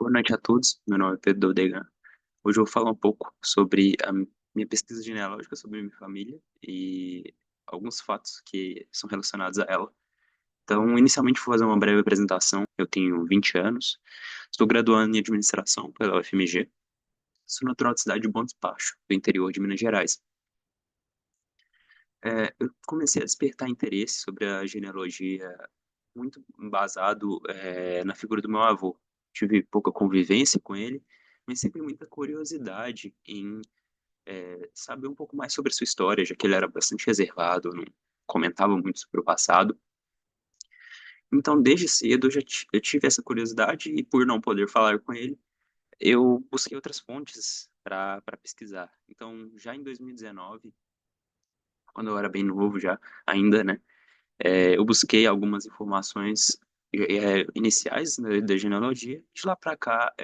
Boa noite a todos. Meu nome é Pedro Dodegan. Hoje eu vou falar um pouco sobre a minha pesquisa genealógica sobre minha família e alguns fatos que são relacionados a ela. Então, inicialmente, vou fazer uma breve apresentação. Eu tenho 20 anos, estou graduando em administração pela UFMG. Sou natural da cidade de Bom Despacho, do interior de Minas Gerais. Eu comecei a despertar interesse sobre a genealogia muito embasado, na figura do meu avô. Tive pouca convivência com ele, mas sempre muita curiosidade em saber um pouco mais sobre a sua história, já que ele era bastante reservado, não comentava muito sobre o passado. Então, desde cedo, eu tive essa curiosidade e, por não poder falar com ele, eu busquei outras fontes para pesquisar. Então, já em 2019, quando eu era bem novo já, ainda, né, eu busquei algumas informações iniciais, né, da genealogia. De lá para cá,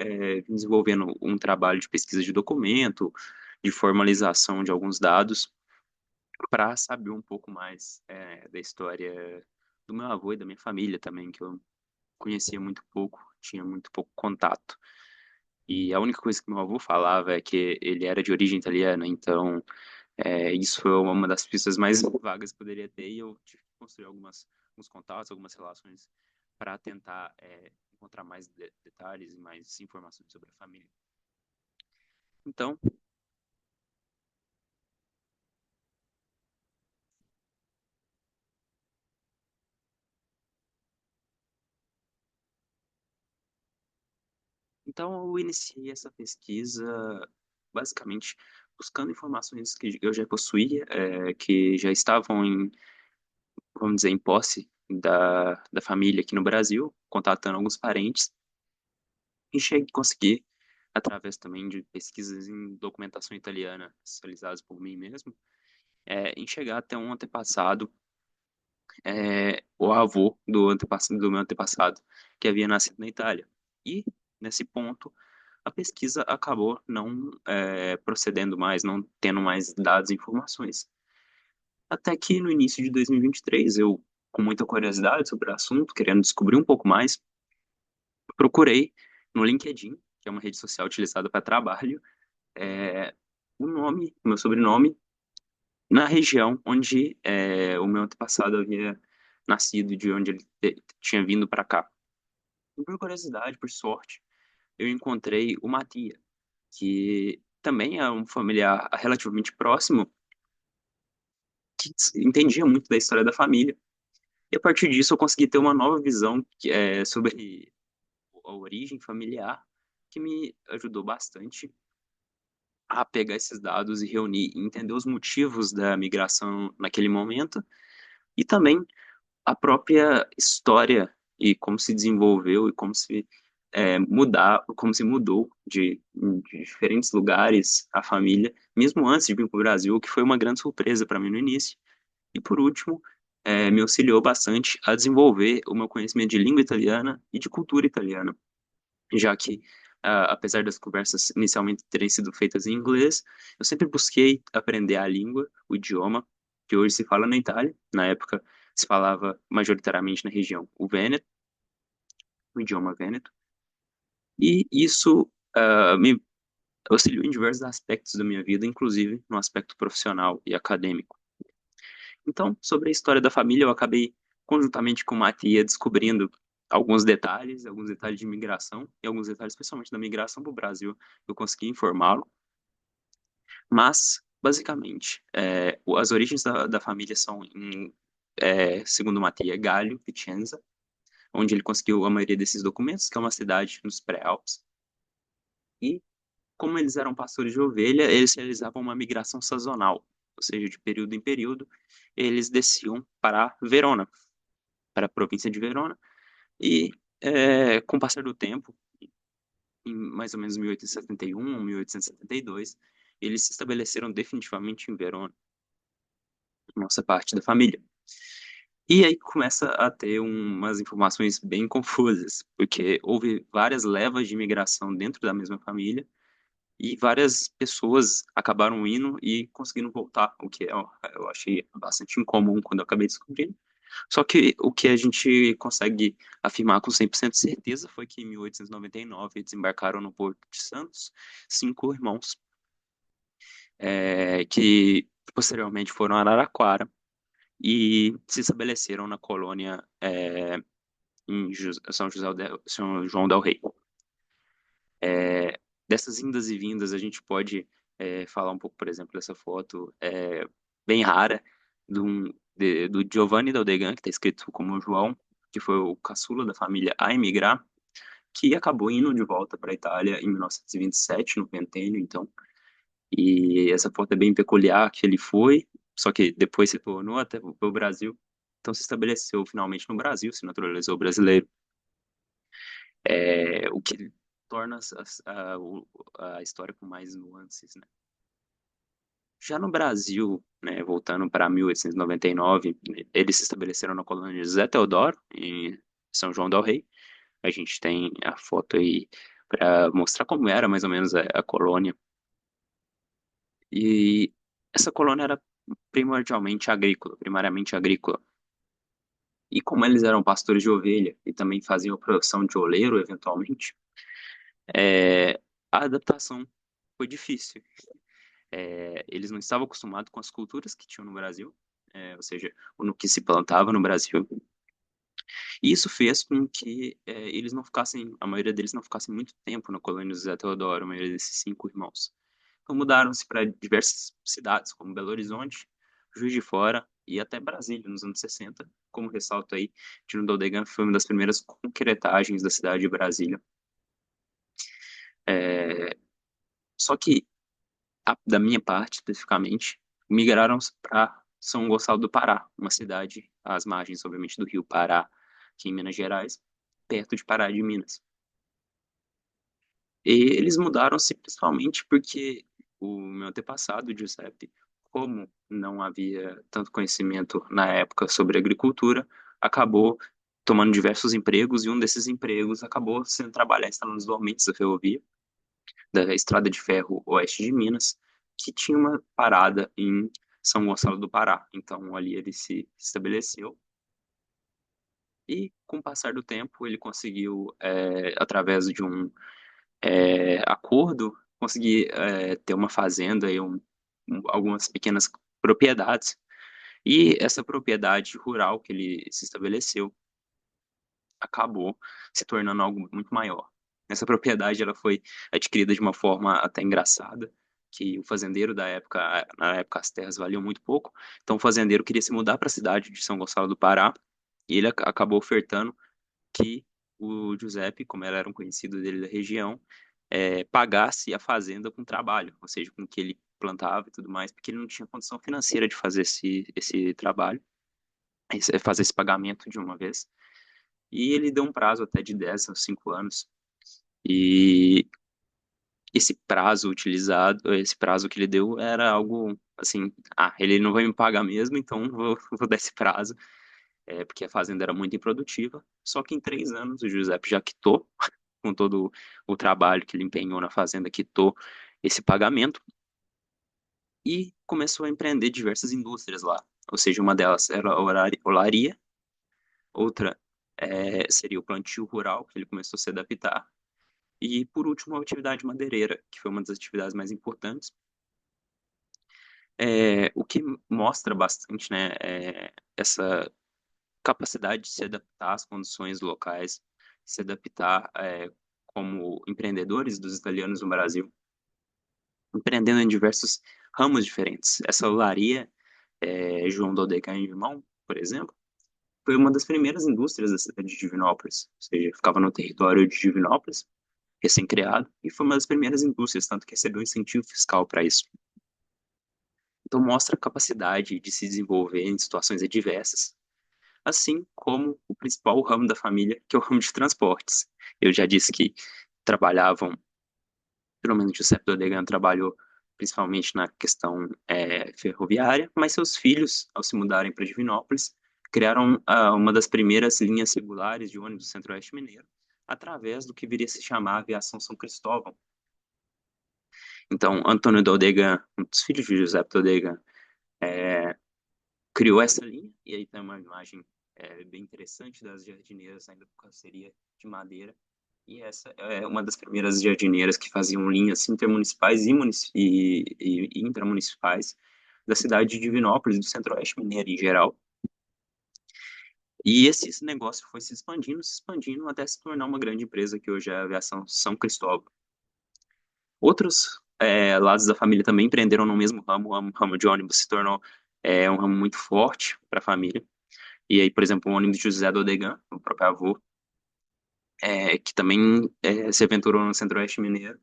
vim desenvolvendo um trabalho de pesquisa de documento, de formalização de alguns dados, para saber um pouco mais da história do meu avô e da minha família também, que eu conhecia muito pouco, tinha muito pouco contato. E a única coisa que meu avô falava é que ele era de origem italiana, então isso foi uma das pistas mais vagas que poderia ter, e eu tive que construir alguns contatos, algumas relações para tentar encontrar mais detalhes e mais informações sobre a família. Então, então, eu iniciei essa pesquisa basicamente buscando informações que eu já possuía, que já estavam vamos dizer, em posse da família aqui no Brasil, contatando alguns parentes, e cheguei a conseguir, através também de pesquisas em documentação italiana, realizadas por mim mesmo, em chegar até um antepassado, o avô do meu antepassado, que havia nascido na Itália. E, nesse ponto, a pesquisa acabou não procedendo mais, não tendo mais dados e informações. Até que no início de 2023, eu, com muita curiosidade sobre o assunto, querendo descobrir um pouco mais, procurei no LinkedIn, que é uma rede social utilizada para trabalho, o meu sobrenome, na região onde o meu antepassado havia nascido, de onde ele tinha vindo para cá. E por curiosidade, por sorte, eu encontrei o Matia, que também é um familiar relativamente próximo, que entendia muito da história da família. E a partir disso eu consegui ter uma nova visão sobre a origem familiar, que me ajudou bastante a pegar esses dados e reunir e entender os motivos da migração naquele momento e também a própria história e como se desenvolveu e como se mudou de diferentes lugares a família, mesmo antes de vir para o Brasil, o que foi uma grande surpresa para mim no início. E por último, me auxiliou bastante a desenvolver o meu conhecimento de língua italiana e de cultura italiana, já que, apesar das conversas inicialmente terem sido feitas em inglês, eu sempre busquei aprender a língua, o idioma, que hoje se fala na Itália. Na época, se falava majoritariamente na região o Vêneto, o idioma vêneto, e isso me auxiliou em diversos aspectos da minha vida, inclusive no aspecto profissional e acadêmico. Então, sobre a história da família, eu acabei, conjuntamente com uma tia, descobrindo alguns detalhes de migração, e alguns detalhes, especialmente da migração para o Brasil, eu consegui informá-lo. Mas, basicamente, as origens da família são, segundo uma tia, Galho, Vicenza, onde ele conseguiu a maioria desses documentos, que é uma cidade nos pré-Alpes. E, como eles eram pastores de ovelha, eles realizavam uma migração sazonal, ou seja, de período em período, eles desciam para Verona, para a província de Verona, e com o passar do tempo, em mais ou menos 1871, 1872, eles se estabeleceram definitivamente em Verona, nossa parte da família. E aí começa a ter umas informações bem confusas, porque houve várias levas de imigração dentro da mesma família, e várias pessoas acabaram indo e conseguindo voltar, o que eu achei bastante incomum quando eu acabei descobrindo. Só que o que a gente consegue afirmar com 100% de certeza foi que em 1899 desembarcaram no Porto de Santos cinco irmãos, que posteriormente foram a Araraquara e se estabeleceram na colônia em São João del Rei. Dessas indas e vindas, a gente pode falar um pouco, por exemplo, dessa foto bem rara do Giovanni Del Degan, que está escrito como João, que foi o caçula da família a emigrar, que acabou indo de volta para a Itália em 1927, no Pentênio, então. E essa foto é bem peculiar, que ele foi, só que depois se tornou até o Brasil. Então se estabeleceu finalmente no Brasil, se naturalizou brasileiro, o que torna a história com mais nuances, né? Já no Brasil, né, voltando para 1899, eles se estabeleceram na colônia de José Teodoro, em São João del Rei. A gente tem a foto aí para mostrar como era mais ou menos a colônia. E essa colônia era primordialmente agrícola, primariamente agrícola. E como eles eram pastores de ovelha e também faziam a produção de oleiro, eventualmente, é, a adaptação foi difícil. Eles não estavam acostumados com as culturas que tinham no Brasil, ou seja, no que se plantava no Brasil. E isso fez com que eles não ficassem, a maioria deles não ficassem muito tempo na colônia de José Teodoro, a maioria desses cinco irmãos. Então mudaram-se para diversas cidades, como Belo Horizonte, Juiz de Fora e até Brasília, nos anos 60. Como ressalto aí, Tino Doldegan foi uma das primeiras concretagens da cidade de Brasília. É, Só que, da minha parte, especificamente, migraram para São Gonçalo do Pará, uma cidade às margens, obviamente, do rio Pará, aqui em Minas Gerais, perto de Pará de Minas. E eles mudaram-se principalmente porque o meu antepassado, Giuseppe, como não havia tanto conhecimento na época sobre agricultura, acabou tomando diversos empregos e um desses empregos acabou sendo trabalhar instalando os dormentes da ferrovia, da Estrada de Ferro Oeste de Minas, que tinha uma parada em São Gonçalo do Pará. Então ali ele se estabeleceu e com o passar do tempo ele conseguiu, através de um acordo, conseguir ter uma fazenda e algumas pequenas propriedades. E essa propriedade rural que ele se estabeleceu acabou se tornando algo muito maior. Essa propriedade ela foi adquirida de uma forma até engraçada, que o fazendeiro da época, na época as terras valiam muito pouco, então o fazendeiro queria se mudar para a cidade de São Gonçalo do Pará, e ele acabou ofertando que o Giuseppe, como ele era um conhecido dele da região, pagasse a fazenda com trabalho, ou seja, com o que ele plantava e tudo mais, porque ele não tinha condição financeira de fazer esse trabalho, fazer esse pagamento de uma vez. E ele deu um prazo até de 10 a 5 anos. E esse prazo utilizado, esse prazo que ele deu era algo assim, ele não vai me pagar mesmo, então vou dar esse prazo, porque a fazenda era muito improdutiva. Só que em 3 anos o Giuseppe já quitou, com todo o trabalho que ele empenhou na fazenda, quitou esse pagamento e começou a empreender diversas indústrias lá. Ou seja, uma delas era a olaria, outra seria o plantio rural, que ele começou a se adaptar, e por último a atividade madeireira, que foi uma das atividades mais importantes. O que mostra bastante, né, essa capacidade de se adaptar às condições locais, se adaptar como empreendedores dos italianos no Brasil, empreendendo em diversos ramos diferentes. Essa olaria, João Dodecai e Irmão, por exemplo, foi uma das primeiras indústrias da cidade de Divinópolis, ou seja, ficava no território de Divinópolis, recém-criado, e foi uma das primeiras indústrias, tanto que recebeu incentivo fiscal para isso. Então mostra a capacidade de se desenvolver em situações adversas, assim como o principal ramo da família, que é o ramo de transportes. Eu já disse que trabalhavam, pelo menos Giuseppe Dodeghan trabalhou principalmente na questão ferroviária, mas seus filhos, ao se mudarem para Divinópolis, criaram uma das primeiras linhas regulares de ônibus do Centro-Oeste Mineiro, através do que viria a se chamar a Aviação São Cristóvão. Então, Antônio Dodeghan, um dos filhos de Giuseppe Dodeghan, criou essa linha, e aí tem uma imagem bem interessante das jardineiras ainda com carroceria de madeira. E essa é uma das primeiras jardineiras que faziam linhas intermunicipais e intramunicipais da cidade de Divinópolis, do Centro-Oeste Mineiro em geral. E esse negócio foi se expandindo até se tornar uma grande empresa que hoje é a Aviação São Cristóvão. Outros lados da família também empreenderam no mesmo ramo, o ramo de ônibus se tornou um ramo muito forte para a família. E aí, por exemplo, o ônibus de José do Odegan, o próprio avô, que também se aventurou no Centro-Oeste Mineiro,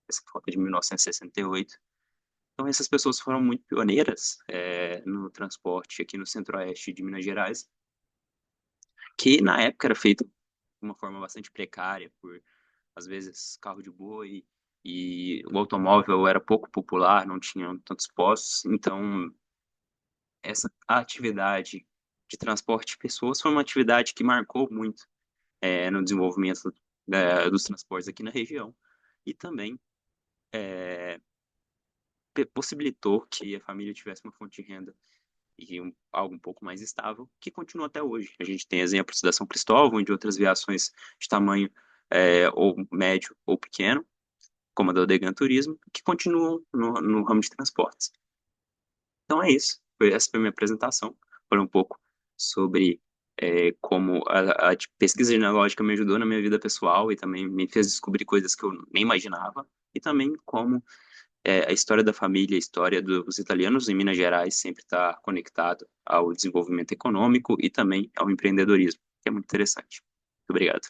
essa foto é de 1968. Então, essas pessoas foram muito pioneiras no transporte aqui no Centro-Oeste de Minas Gerais, que na época era feito de uma forma bastante precária, por às vezes carro de boi, e o automóvel era pouco popular, não tinha tantos postos, então essa atividade de transporte de pessoas foi uma atividade que marcou muito no desenvolvimento dos transportes aqui na região e também possibilitou que a família tivesse uma fonte de renda e algo um pouco mais estável, que continua até hoje. A gente tem exemplos da São Cristóvão e de outras viações de tamanho ou médio ou pequeno, como a da Odegan Turismo, que continuam no ramo de transportes. Então é isso. Essa foi a minha apresentação. Foi um pouco sobre como a pesquisa genealógica me ajudou na minha vida pessoal e também me fez descobrir coisas que eu nem imaginava. E também como a história da família, a história dos italianos em Minas Gerais sempre está conectado ao desenvolvimento econômico e também ao empreendedorismo, que é muito interessante. Muito obrigado.